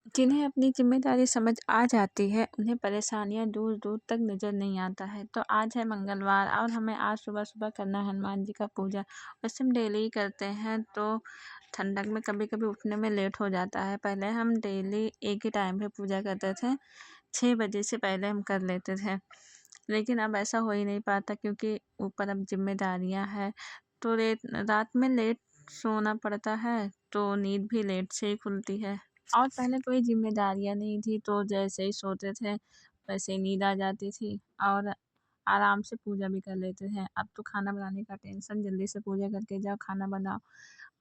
जिन्हें अपनी ज़िम्मेदारी समझ आ जाती है, उन्हें परेशानियाँ दूर-दूर तक नज़र नहीं आता है। तो आज है मंगलवार और हमें आज सुबह-सुबह करना है हनुमान जी का पूजा। वैसे हम डेली ही करते हैं, तो ठंडक में कभी-कभी उठने में लेट हो जाता है। पहले हम डेली एक ही टाइम पे पूजा करते थे, 6 बजे से पहले हम कर लेते थे। लेकिन अब ऐसा हो ही नहीं पाता क्योंकि ऊपर अब ज़िम्मेदारियाँ हैं, तो रात में लेट सोना पड़ता है, तो नींद भी लेट से ही खुलती है। और पहले कोई ज़िम्मेदारियाँ नहीं थी, तो जैसे ही सोते थे, वैसे ही नींद आ जाती थी और आराम से पूजा भी कर लेते थे। अब तो खाना बनाने का टेंशन, जल्दी से पूजा करके जाओ, खाना बनाओ।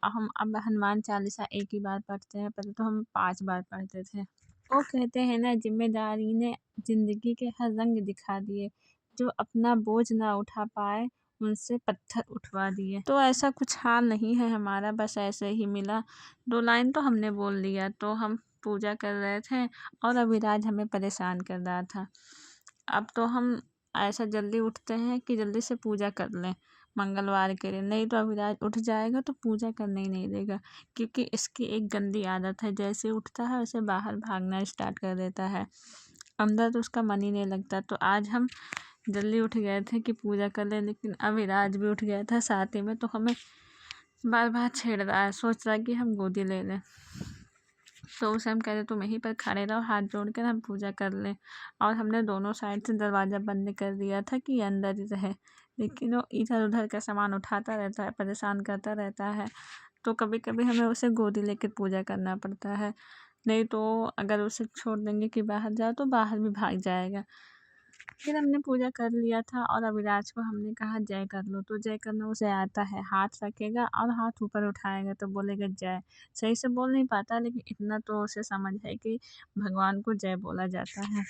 हम अब हनुमान चालीसा एक ही बार पढ़ते हैं, पहले तो हम 5 बार पढ़ते थे। वो कहते हैं ना, ज़िम्मेदारी ने ज़िंदगी के हर रंग दिखा दिए, जो अपना बोझ ना उठा पाए, उनसे पत्थर उठवा दिए। तो ऐसा कुछ हाल नहीं है हमारा, बस ऐसे ही मिला। 2 लाइन तो हमने बोल दिया, तो हम पूजा कर रहे थे और अभिराज हमें परेशान कर रहा था। अब तो हम ऐसा जल्दी उठते हैं कि जल्दी से पूजा कर लें मंगलवार के दिन, नहीं तो अभिराज उठ जाएगा तो पूजा करने ही नहीं देगा। क्योंकि इसकी एक गंदी आदत है, जैसे ही उठता है वैसे बाहर भागना स्टार्ट कर देता है। अंदर तो उसका मन ही नहीं लगता। तो आज हम जल्दी उठ गए थे कि पूजा कर लें, लेकिन अभिराज भी उठ गया था साथ ही में, तो हमें बार-बार छेड़ रहा है, सोच रहा है कि हम गोदी ले लें। तो उसे हम कह रहे तुम यहीं पर खड़े रहो, हाथ जोड़ कर हम पूजा कर लें। और हमने दोनों साइड से दरवाज़ा बंद कर दिया था कि ये अंदर ही रहे, लेकिन वो इधर-उधर का सामान उठाता रहता है, परेशान करता रहता है। तो कभी-कभी हमें उसे गोदी लेकर पूजा करना पड़ता है, नहीं तो अगर उसे छोड़ देंगे कि बाहर जाओ तो बाहर भी भाग जाएगा। फिर हमने पूजा कर लिया था और अविनाश को हमने कहा जय कर लो, तो जय करना उसे आता है, हाथ रखेगा और हाथ ऊपर उठाएगा तो बोलेगा जय। सही से बोल नहीं पाता, लेकिन इतना तो उसे समझ है कि भगवान को जय बोला जाता है।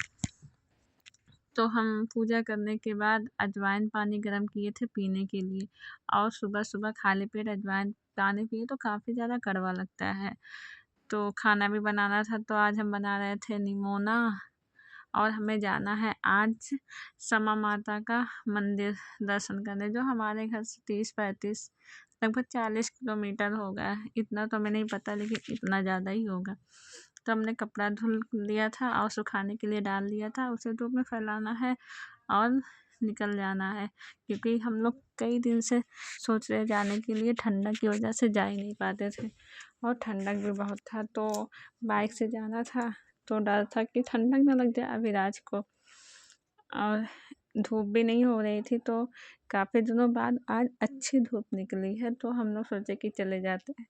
तो हम पूजा करने के बाद अजवाइन पानी गर्म किए थे पीने के लिए, और सुबह-सुबह खाली पेट अजवाइन पानी पिए तो काफ़ी ज़्यादा कड़वा लगता है। तो खाना भी बनाना था, तो आज हम बना रहे थे निमोना, और हमें जाना है आज समा माता का मंदिर दर्शन करने, जो हमारे घर से 30-35 लगभग 40 किलोमीटर होगा। इतना तो हमें नहीं पता, लेकिन इतना ज़्यादा ही होगा। तो हमने कपड़ा धुल लिया था और सुखाने के लिए डाल दिया था, उसे धूप में फैलाना है और निकल जाना है, क्योंकि हम लोग कई दिन से सोच रहे जाने के लिए, ठंडक की वजह से जा ही नहीं पाते थे और ठंडक भी बहुत था। तो बाइक से जाना था, तो डर था कि ठंडक ना लग जाए अभिराज को, और धूप भी नहीं हो रही थी। तो काफ़ी दिनों बाद आज अच्छी धूप निकली है, तो हम लोग सोचे कि चले जाते हैं।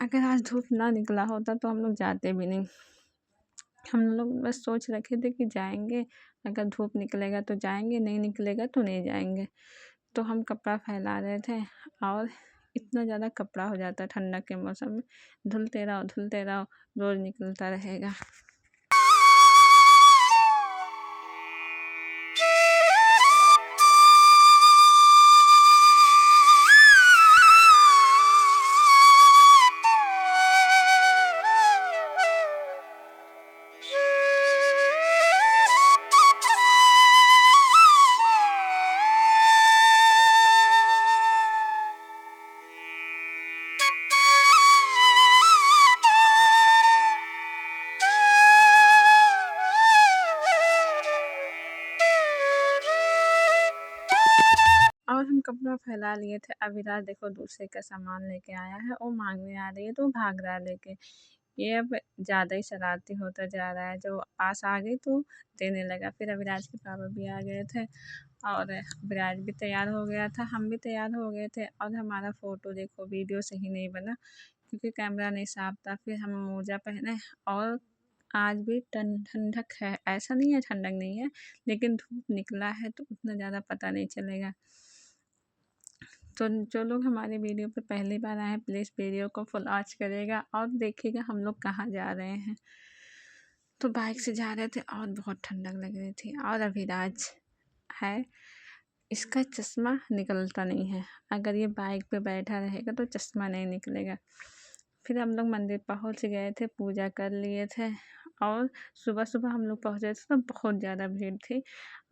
अगर आज धूप ना निकला होता तो हम लोग जाते भी नहीं। हम लोग बस सोच रखे थे कि जाएंगे, अगर धूप निकलेगा तो जाएंगे, नहीं निकलेगा तो नहीं जाएंगे। तो हम कपड़ा फैला रहे थे, और इतना ज़्यादा कपड़ा हो जाता है ठंडक के मौसम में, धुलते रहो, रोज़ निकलता रहेगा। और हम कपड़ा फैला लिए थे। अविराज देखो दूसरे का सामान लेके आया है, वो मांगने आ रही है तो भाग रहा है लेके। ये अब ज़्यादा ही शरारती होता जा रहा है, जब पास आ गई तो देने लगा। फिर अविराज के पापा भी आ गए थे और अविराज भी तैयार हो गया था, हम भी तैयार हो गए थे। और हमारा फ़ोटो देखो वीडियो सही नहीं बना, क्योंकि कैमरा नहीं साफ था। फिर हम मोजा पहने, और आज भी ठंडक है, ऐसा नहीं है ठंडक नहीं है, लेकिन धूप निकला है तो उतना ज़्यादा पता नहीं चलेगा। तो जो लोग हमारे वीडियो पे पहली बार आए हैं, प्लीज़ वीडियो को फुल वॉच करिएगा और देखिएगा हम लोग कहाँ जा रहे हैं। तो बाइक से जा रहे थे और बहुत ठंडक लग रही थी। और अभिराज है, इसका चश्मा निकलता नहीं है, अगर ये बाइक पे बैठा रहेगा तो चश्मा नहीं निकलेगा। फिर हम लोग मंदिर पहुंच गए थे, पूजा कर लिए थे, और सुबह-सुबह हम लोग पहुँचे थे तो बहुत ज़्यादा भीड़ थी,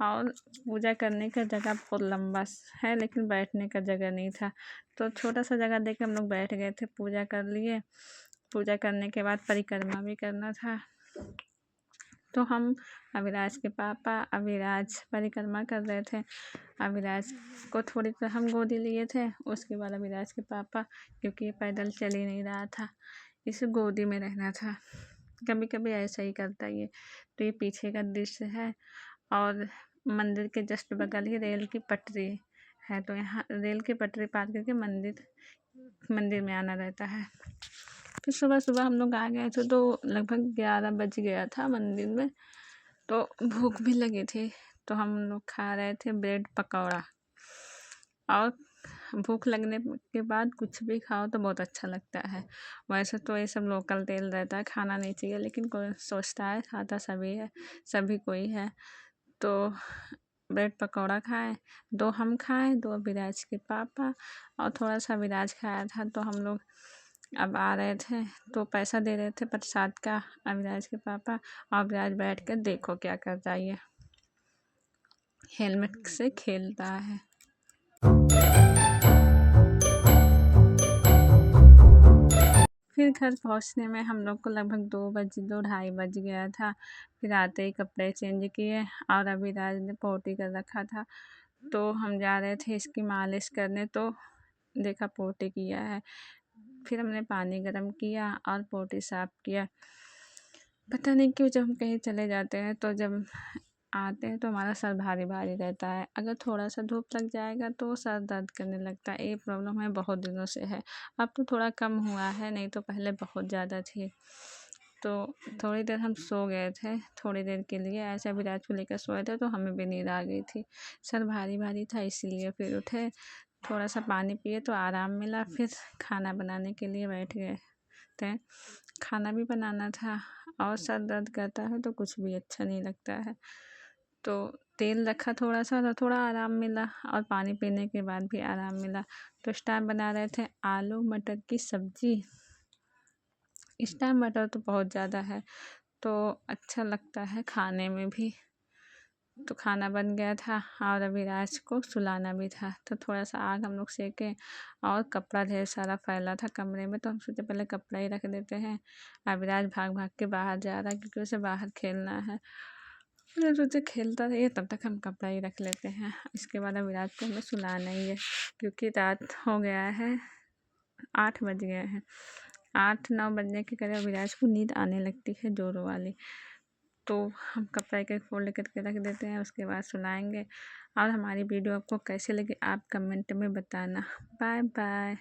और पूजा करने का जगह बहुत लंबा है, लेकिन बैठने का जगह नहीं था। तो छोटा सा जगह देख के हम लोग बैठ गए थे, पूजा कर लिए। पूजा करने के बाद परिक्रमा भी करना था। तो हम अविराज के पापा अविराज परिक्रमा कर रहे थे। अविराज को थोड़ी देर हम गोदी लिए थे, उसके बाद अविराज के पापा, क्योंकि ये पैदल चल ही नहीं रहा था, इसे गोदी में रहना था। कभी कभी ऐसा ही करता है ये। तो ये पीछे का दृश्य है और मंदिर के जस्ट बगल ही रेल की पटरी है, तो यहाँ रेल की पटरी पार करके मंदिर में आना रहता है। फिर सुबह सुबह हम लोग आ गए थे, तो लगभग 11 बज गया था मंदिर में। तो भूख भी लगी थी, तो हम लोग खा रहे थे ब्रेड पकौड़ा। और भूख लगने के बाद कुछ भी खाओ तो बहुत अच्छा लगता है। वैसे तो ये सब लोकल तेल रहता है, खाना नहीं चाहिए, लेकिन कोई सोचता है, खाता सभी कोई है। तो ब्रेड पकौड़ा खाए, 2 हम खाए, 2 अविराज के पापा, और थोड़ा सा अविराज खाया था। तो हम लोग अब आ रहे थे, तो पैसा दे रहे थे प्रसाद का अविराज के पापा, और अविराज बैठ कर देखो क्या करता है, ये हेलमेट से खेलता है। फिर घर पहुंचने में हम लोग को लगभग 2 ढाई बज गया था। फिर आते ही कपड़े चेंज किए, और अविराज ने पोटी कर रखा था, तो हम जा रहे थे इसकी मालिश करने, तो देखा पोटी किया है। फिर हमने पानी गर्म किया और पोटी साफ किया। पता नहीं क्यों जब हम कहीं चले जाते हैं, तो जब आते हैं तो हमारा सर भारी भारी रहता है। अगर थोड़ा सा धूप लग जाएगा तो सर दर्द करने लगता है। ये प्रॉब्लम हमें बहुत दिनों से है। अब तो थोड़ा कम हुआ है, नहीं तो पहले बहुत ज़्यादा थी। तो थोड़ी देर हम सो गए थे, थोड़ी देर के लिए ऐसे अविराज को लेकर सोए थे, तो हमें भी नींद आ गई थी। सर भारी भारी था, इसलिए फिर उठे, थोड़ा सा पानी पिए तो आराम मिला। फिर खाना बनाने के लिए बैठ गए थे। खाना भी बनाना था, और सर दर्द करता है तो कुछ भी अच्छा नहीं लगता है। तो तेल रखा थोड़ा सा, तो थोड़ा आराम मिला, और पानी पीने के बाद भी आराम मिला। तो इस टाइम बना रहे थे आलू मटर की सब्जी। इस टाइम मटर तो बहुत ज़्यादा है, तो अच्छा लगता है खाने में भी। तो खाना बन गया था, और अविराज को सुलाना भी था। तो थोड़ा सा आग हम लोग सेके, और कपड़ा ढेर सारा फैला था कमरे में, तो हम सोचे पहले कपड़ा ही रख देते हैं। अविराज भाग भाग के बाहर जा रहा है, क्योंकि उसे बाहर खेलना है। फिर सोचे खेलता रहिए, तब तक हम कपड़ा ही रख लेते हैं। इसके बाद अविराज को हमें सुलाना ही है, क्योंकि रात हो गया है, 8 बज गए हैं। 8-9 बजने के करीब अविराज को नींद आने लगती है जोरों वाली। तो हम कपड़ा एक फोल्ड करके रख देते हैं, उसके बाद सुलाएंगे। और हमारी वीडियो आपको कैसे लगी आप कमेंट में बताना। Bye bye.